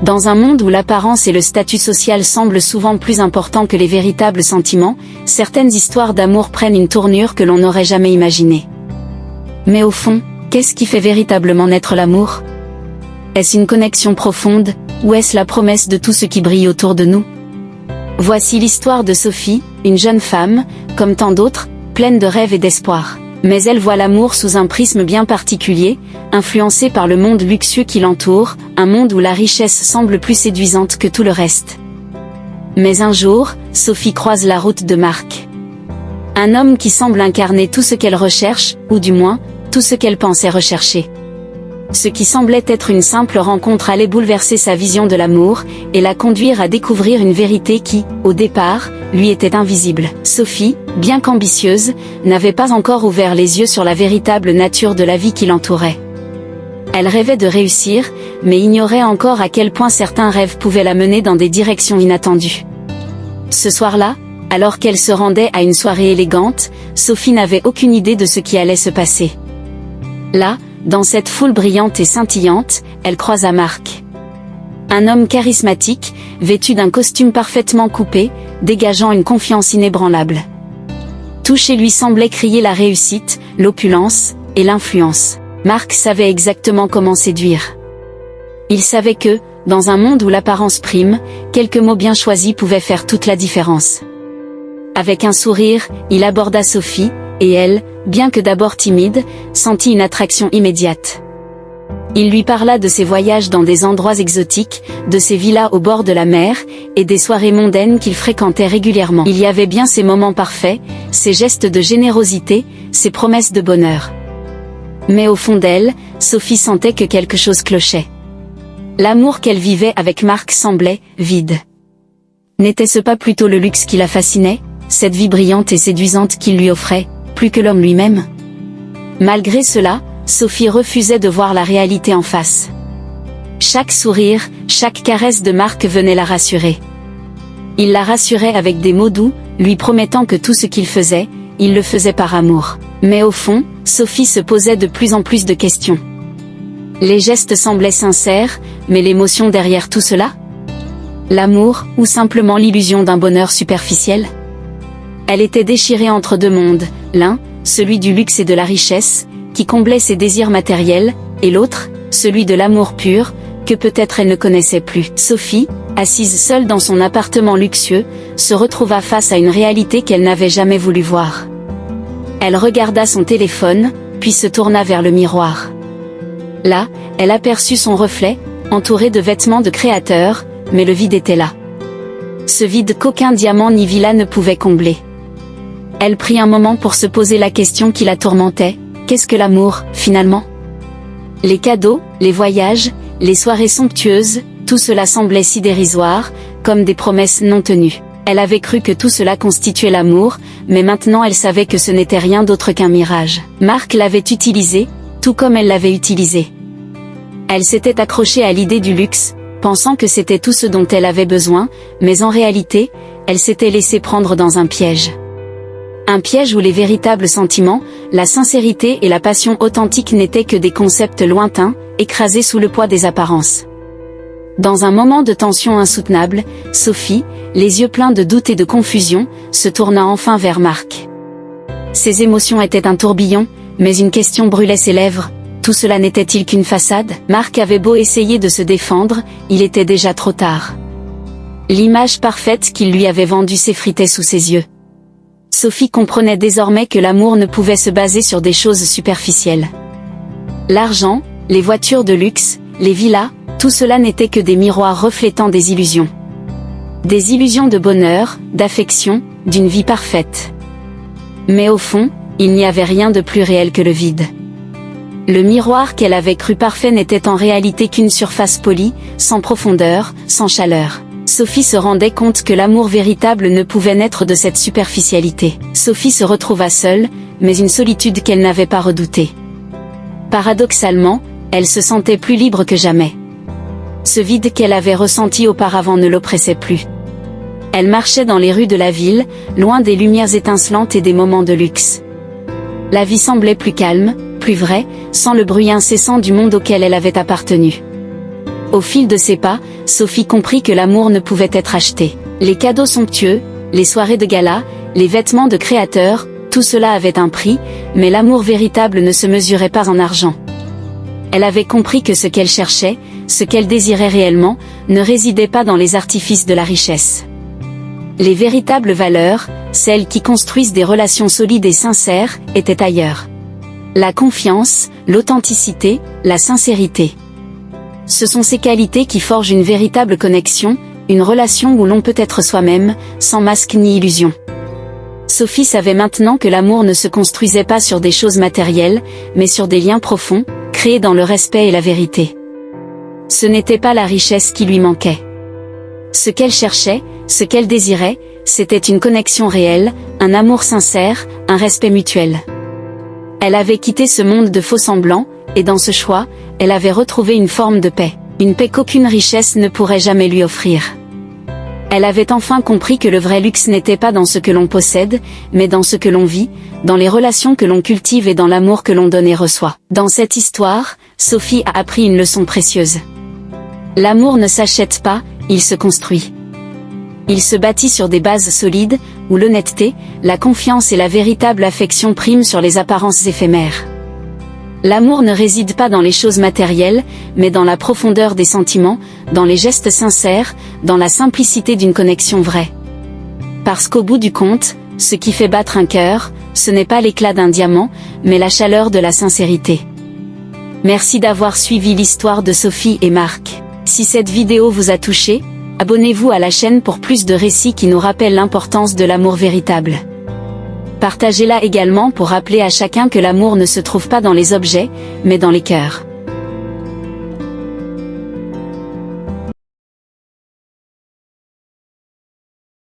Dans un monde où l'apparence et le statut social semblent souvent plus importants que les véritables sentiments, certaines histoires d'amour prennent une tournure que l'on n'aurait jamais imaginée. Mais au fond, qu'est-ce qui fait véritablement naître l'amour? Est-ce une connexion profonde, ou est-ce la promesse de tout ce qui brille autour de nous? Voici l'histoire de Sophie, une jeune femme, comme tant d'autres, pleine de rêves et d'espoir. Mais elle voit l'amour sous un prisme bien particulier, influencé par le monde luxueux qui l'entoure, un monde où la richesse semble plus séduisante que tout le reste. Mais un jour, Sophie croise la route de Marc. Un homme qui semble incarner tout ce qu'elle recherche, ou du moins, tout ce qu'elle pensait rechercher. Ce qui semblait être une simple rencontre allait bouleverser sa vision de l'amour, et la conduire à découvrir une vérité qui, au départ, lui était invisible. Sophie, bien qu'ambitieuse, n'avait pas encore ouvert les yeux sur la véritable nature de la vie qui l'entourait. Elle rêvait de réussir, mais ignorait encore à quel point certains rêves pouvaient la mener dans des directions inattendues. Ce soir-là, alors qu'elle se rendait à une soirée élégante, Sophie n'avait aucune idée de ce qui allait se passer. Là, dans cette foule brillante et scintillante, elle croisa Marc. Un homme charismatique, vêtu d'un costume parfaitement coupé, dégageant une confiance inébranlable. Tout chez lui semblait crier la réussite, l'opulence, et l'influence. Marc savait exactement comment séduire. Il savait que, dans un monde où l'apparence prime, quelques mots bien choisis pouvaient faire toute la différence. Avec un sourire, il aborda Sophie, et elle, bien que d'abord timide, sentit une attraction immédiate. Il lui parla de ses voyages dans des endroits exotiques, de ses villas au bord de la mer, et des soirées mondaines qu'il fréquentait régulièrement. Il y avait bien ces moments parfaits, ces gestes de générosité, ces promesses de bonheur. Mais au fond d'elle, Sophie sentait que quelque chose clochait. L'amour qu'elle vivait avec Marc semblait vide. N'était-ce pas plutôt le luxe qui la fascinait, cette vie brillante et séduisante qu'il lui offrait, plus que l'homme lui-même? Malgré cela, Sophie refusait de voir la réalité en face. Chaque sourire, chaque caresse de Marc venait la rassurer. Il la rassurait avec des mots doux, lui promettant que tout ce qu'il faisait, il le faisait par amour. Mais au fond, Sophie se posait de plus en plus de questions. Les gestes semblaient sincères, mais l'émotion derrière tout cela? L'amour, ou simplement l'illusion d'un bonheur superficiel? Elle était déchirée entre deux mondes, l'un, celui du luxe et de la richesse, qui comblait ses désirs matériels, et l'autre, celui de l'amour pur, que peut-être elle ne connaissait plus. Sophie, assise seule dans son appartement luxueux, se retrouva face à une réalité qu'elle n'avait jamais voulu voir. Elle regarda son téléphone, puis se tourna vers le miroir. Là, elle aperçut son reflet, entouré de vêtements de créateur, mais le vide était là. Ce vide qu'aucun diamant ni villa ne pouvait combler. Elle prit un moment pour se poser la question qui la tourmentait, qu'est-ce que l'amour, finalement? Les cadeaux, les voyages, les soirées somptueuses, tout cela semblait si dérisoire, comme des promesses non tenues. Elle avait cru que tout cela constituait l'amour, mais maintenant elle savait que ce n'était rien d'autre qu'un mirage. Marc l'avait utilisé, tout comme elle l'avait utilisé. Elle s'était accrochée à l'idée du luxe, pensant que c'était tout ce dont elle avait besoin, mais en réalité, elle s'était laissée prendre dans un piège. Un piège où les véritables sentiments, la sincérité et la passion authentique n'étaient que des concepts lointains, écrasés sous le poids des apparences. Dans un moment de tension insoutenable, Sophie, les yeux pleins de doute et de confusion, se tourna enfin vers Marc. Ses émotions étaient un tourbillon, mais une question brûlait ses lèvres. Tout cela n'était-il qu'une façade? Marc avait beau essayer de se défendre, il était déjà trop tard. L'image parfaite qu'il lui avait vendue s'effritait sous ses yeux. Sophie comprenait désormais que l'amour ne pouvait se baser sur des choses superficielles. L'argent, les voitures de luxe, les villas, tout cela n'était que des miroirs reflétant des illusions. Des illusions de bonheur, d'affection, d'une vie parfaite. Mais au fond, il n'y avait rien de plus réel que le vide. Le miroir qu'elle avait cru parfait n'était en réalité qu'une surface polie, sans profondeur, sans chaleur. Sophie se rendait compte que l'amour véritable ne pouvait naître de cette superficialité. Sophie se retrouva seule, mais une solitude qu'elle n'avait pas redoutée. Paradoxalement, elle se sentait plus libre que jamais. Ce vide qu'elle avait ressenti auparavant ne l'oppressait plus. Elle marchait dans les rues de la ville, loin des lumières étincelantes et des moments de luxe. La vie semblait plus calme, plus vraie, sans le bruit incessant du monde auquel elle avait appartenu. Au fil de ses pas, Sophie comprit que l'amour ne pouvait être acheté. Les cadeaux somptueux, les soirées de gala, les vêtements de créateurs, tout cela avait un prix, mais l'amour véritable ne se mesurait pas en argent. Elle avait compris que ce qu'elle cherchait, ce qu'elle désirait réellement, ne résidait pas dans les artifices de la richesse. Les véritables valeurs, celles qui construisent des relations solides et sincères, étaient ailleurs. La confiance, l'authenticité, la sincérité. Ce sont ces qualités qui forgent une véritable connexion, une relation où l'on peut être soi-même, sans masque ni illusion. Sophie savait maintenant que l'amour ne se construisait pas sur des choses matérielles, mais sur des liens profonds, créés dans le respect et la vérité. Ce n'était pas la richesse qui lui manquait. Ce qu'elle cherchait, ce qu'elle désirait, c'était une connexion réelle, un amour sincère, un respect mutuel. Elle avait quitté ce monde de faux-semblants, et dans ce choix, elle avait retrouvé une forme de paix, une paix qu'aucune richesse ne pourrait jamais lui offrir. Elle avait enfin compris que le vrai luxe n'était pas dans ce que l'on possède, mais dans ce que l'on vit, dans les relations que l'on cultive et dans l'amour que l'on donne et reçoit. Dans cette histoire, Sophie a appris une leçon précieuse. L'amour ne s'achète pas, il se construit. Il se bâtit sur des bases solides, où l'honnêteté, la confiance et la véritable affection priment sur les apparences éphémères. L'amour ne réside pas dans les choses matérielles, mais dans la profondeur des sentiments, dans les gestes sincères, dans la simplicité d'une connexion vraie. Parce qu'au bout du compte, ce qui fait battre un cœur, ce n'est pas l'éclat d'un diamant, mais la chaleur de la sincérité. Merci d'avoir suivi l'histoire de Sophie et Marc. Si cette vidéo vous a touché, abonnez-vous à la chaîne pour plus de récits qui nous rappellent l'importance de l'amour véritable. Partagez-la également pour rappeler à chacun que l'amour ne se trouve pas dans les objets, mais dans les cœurs.